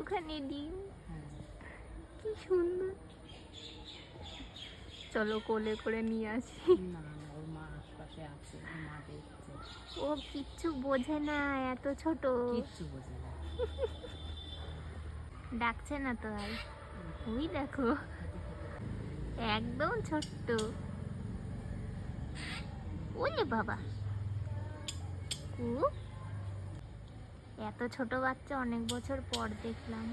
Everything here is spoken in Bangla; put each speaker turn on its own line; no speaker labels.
ওখানে ডিম, কি সুন্দর। চলো কোলে করে নিয়ে আসি।
না না, ওর মা আশপাশে আছে, ওর মা দেখছে।
ও কিচ্ছু বোঝে না, এত ছোট।
কিচ্ছু বোঝে না।
ডাকছে না তো আর। ওই দেখো, একদম ছোট্ট। ওলে বাবা, এত ছোট বাচ্চা অনেক বছর পর দেখলাম।